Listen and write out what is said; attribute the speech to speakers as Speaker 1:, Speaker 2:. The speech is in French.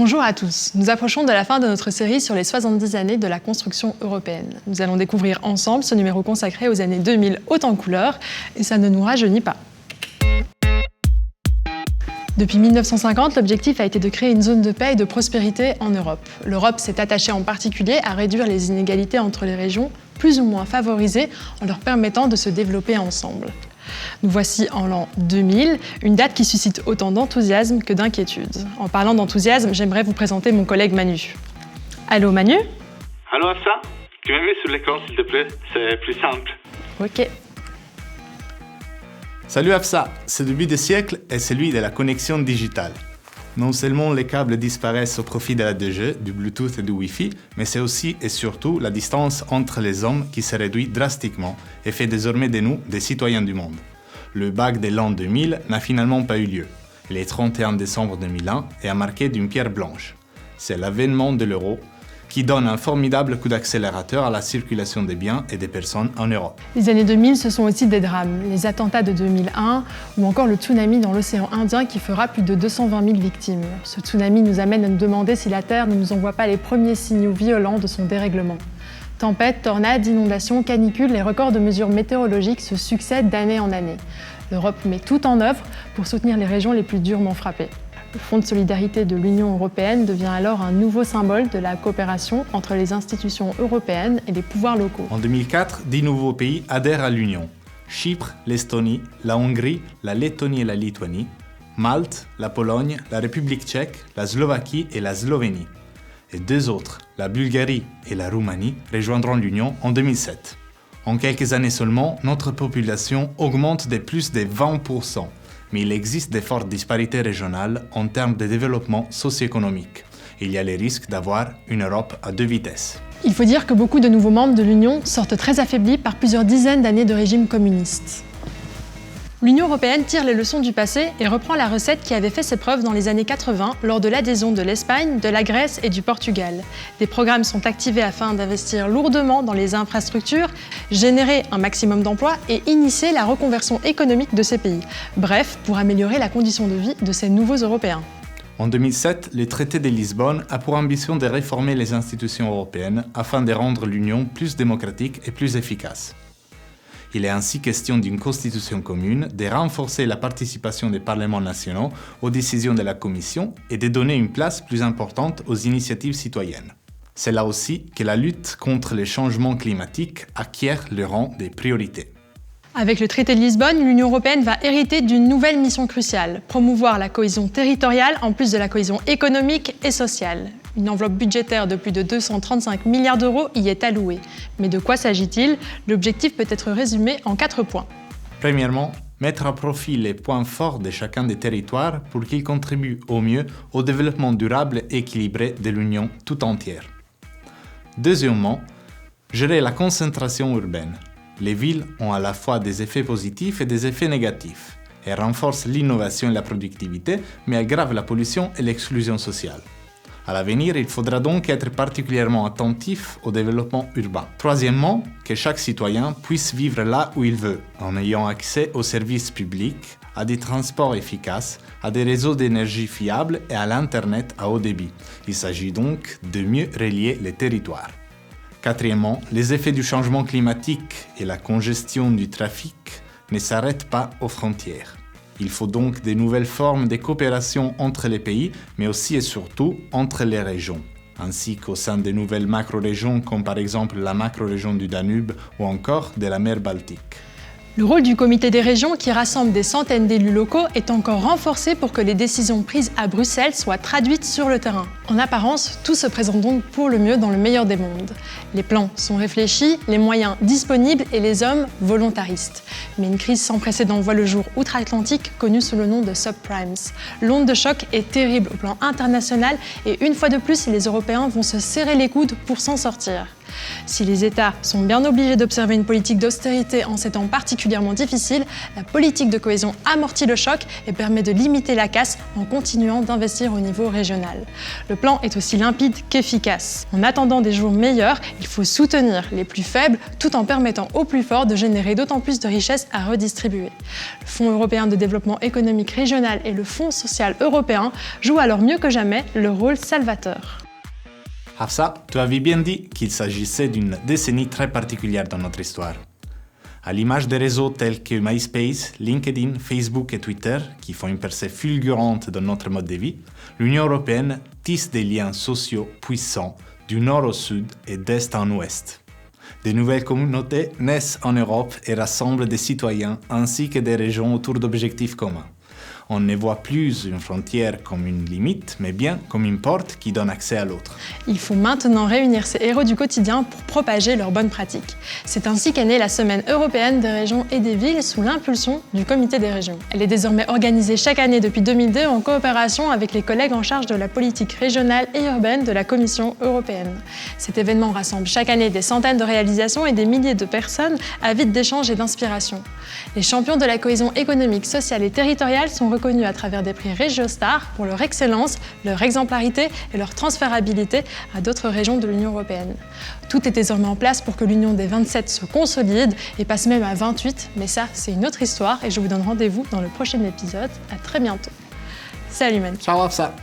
Speaker 1: Bonjour à tous, nous approchons de la fin de notre série sur les 70 années de la construction européenne. Nous allons découvrir ensemble ce numéro consacré aux années 2000 haut en couleurs, et ça ne nous rajeunit pas. Depuis 1950, l'objectif a été de créer une zone de paix et de prospérité en Europe. L'Europe s'est attachée en particulier à réduire les inégalités entre les régions, plus ou moins favorisées, en leur permettant de se développer ensemble. Nous voici en l'an 2000, une date qui suscite autant d'enthousiasme que d'inquiétude. En parlant d'enthousiasme, j'aimerais vous présenter mon collègue Manu. Allô Manu ?
Speaker 2: Allô Afsa ? Tu me mets sur l'écran s'il te plaît, c'est plus simple.
Speaker 1: Ok.
Speaker 3: Salut Afsa, ce début de siècle est celui de la connexion digitale. Non seulement les câbles disparaissent au profit de la 2G, du Bluetooth et du Wi-Fi, mais c'est aussi et surtout la distance entre les hommes qui se réduit drastiquement et fait désormais de nous des citoyens du monde. Le bac de l'an 2000 n'a finalement pas eu lieu. Le 31 décembre 2001 est marqué d'une pierre blanche. C'est l'avènement de l'euro qui donne un formidable coup d'accélérateur à la circulation des biens et des personnes en Europe.
Speaker 1: Les années 2000, ce sont aussi des drames. Les attentats de 2001 ou encore le tsunami dans l'océan Indien qui fera plus de 220 000 victimes. Ce tsunami nous amène à nous demander si la Terre ne nous envoie pas les premiers signaux violents de son dérèglement. Tempêtes, tornades, inondations, canicules, les records de mesures météorologiques se succèdent d'année en année. L'Europe met tout en œuvre pour soutenir les régions les plus durement frappées. Le Fonds de solidarité de l'Union européenne devient alors un nouveau symbole de la coopération entre les institutions européennes et les pouvoirs locaux.
Speaker 3: En 2004, 10 nouveaux pays adhèrent à l'Union. Chypre, l'Estonie, la Hongrie, la Lettonie et la Lituanie, Malte, la Pologne, la République tchèque, la Slovaquie et la Slovénie. Et 2 autres, la Bulgarie et la Roumanie, rejoindront l'Union en 2007. En quelques années seulement, notre population augmente de plus de 20%. Mais il existe de fortes disparités régionales en termes de développement socio-économique. Il y a les risques d'avoir une Europe à 2 vitesses.
Speaker 1: Il faut dire que beaucoup de nouveaux membres de l'Union sortent très affaiblis par plusieurs dizaines d'années de régime communiste. L'Union européenne tire les leçons du passé et reprend la recette qui avait fait ses preuves dans les années 80 lors de l'adhésion de l'Espagne, de la Grèce et du Portugal. Des programmes sont activés afin d'investir lourdement dans les infrastructures, générer un maximum d'emplois et initier la reconversion économique de ces pays. Bref, pour améliorer la condition de vie de ces nouveaux Européens.
Speaker 3: En 2007, le traité de Lisbonne a pour ambition de réformer les institutions européennes afin de rendre l'Union plus démocratique et plus efficace. Il est ainsi question d'une constitution commune, de renforcer la participation des parlements nationaux aux décisions de la Commission et de donner une place plus importante aux initiatives citoyennes. C'est là aussi que la lutte contre les changements climatiques acquiert le rang des priorités.
Speaker 1: Avec le traité de Lisbonne, l'Union européenne va hériter d'une nouvelle mission cruciale, promouvoir la cohésion territoriale en plus de la cohésion économique et sociale. Une enveloppe budgétaire de plus de 235 milliards d'euros y est allouée. Mais de quoi s'agit-il ? L'objectif peut être résumé en 4 points.
Speaker 3: Premièrement, mettre à profit les points forts de chacun des territoires pour qu'ils contribuent au mieux au développement durable et équilibré de l'Union tout entière. Deuxièmement, gérer la concentration urbaine. Les villes ont à la fois des effets positifs et des effets négatifs. Elles renforcent l'innovation et la productivité, mais aggravent la pollution et l'exclusion sociale. À l'avenir, il faudra donc être particulièrement attentif au développement urbain. Troisièmement, que chaque citoyen puisse vivre là où il veut, en ayant accès aux services publics, à des transports efficaces, à des réseaux d'énergie fiables et à l'Internet à haut débit. Il s'agit donc de mieux relier les territoires. Quatrièmement, les effets du changement climatique et la congestion du trafic ne s'arrêtent pas aux frontières. Il faut donc de nouvelles formes de coopération entre les pays, mais aussi et surtout entre les régions, ainsi qu'au sein de nouvelles macro-régions comme par exemple la macro-région du Danube ou encore de la mer Baltique.
Speaker 1: Le rôle du comité des régions, qui rassemble des centaines d'élus locaux, est encore renforcé pour que les décisions prises à Bruxelles soient traduites sur le terrain. En apparence, tout se présente donc pour le mieux dans le meilleur des mondes. Les plans sont réfléchis, les moyens disponibles et les hommes volontaristes. Mais une crise sans précédent voit le jour outre-Atlantique, connue sous le nom de subprimes. L'onde de choc est terrible au plan international et une fois de plus, les Européens vont se serrer les coudes pour s'en sortir. Si les États sont bien obligés d'observer une politique d'austérité en ces temps particulièrement difficiles, la politique de cohésion amortit le choc et permet de limiter la casse en continuant d'investir au niveau régional. Le plan est aussi limpide qu'efficace. En attendant des jours meilleurs, il faut soutenir les plus faibles tout en permettant aux plus forts de générer d'autant plus de richesses à redistribuer. Le Fonds européen de développement économique régional et le Fonds social européen jouent alors mieux que jamais le rôle salvateur.
Speaker 3: Hafsa, tu avais bien dit qu'il s'agissait d'une décennie très particulière dans notre histoire. À l'image des réseaux tels que MySpace, LinkedIn, Facebook et Twitter, qui font une percée fulgurante dans notre mode de vie, l'Union européenne tisse des liens sociaux puissants du nord au sud et d'est en ouest. De nouvelles communautés naissent en Europe et rassemblent des citoyens ainsi que des régions autour d'objectifs communs. On ne voit plus une frontière comme une limite, mais bien comme une porte qui donne accès à l'autre.
Speaker 1: Il faut maintenant réunir ces héros du quotidien pour propager leurs bonnes pratiques. C'est ainsi qu'est née la Semaine européenne des régions et des villes sous l'impulsion du Comité des régions. Elle est désormais organisée chaque année depuis 2002 en coopération avec les collègues en charge de la politique régionale et urbaine de la Commission européenne. Cet événement rassemble chaque année des centaines de réalisations et des milliers de personnes avides d'échanges et d'inspiration. Les champions de la cohésion économique, sociale et territoriale sont reconnus à travers des prix RégioStar pour leur excellence, leur exemplarité et leur transférabilité à d'autres régions de l'Union européenne. Tout est désormais en place pour que l'Union des 27 se consolide et passe même à 28, mais ça, c'est une autre histoire et je vous donne rendez-vous dans le prochain épisode. À très bientôt. Salut Manu.
Speaker 3: Ciao Hafsa.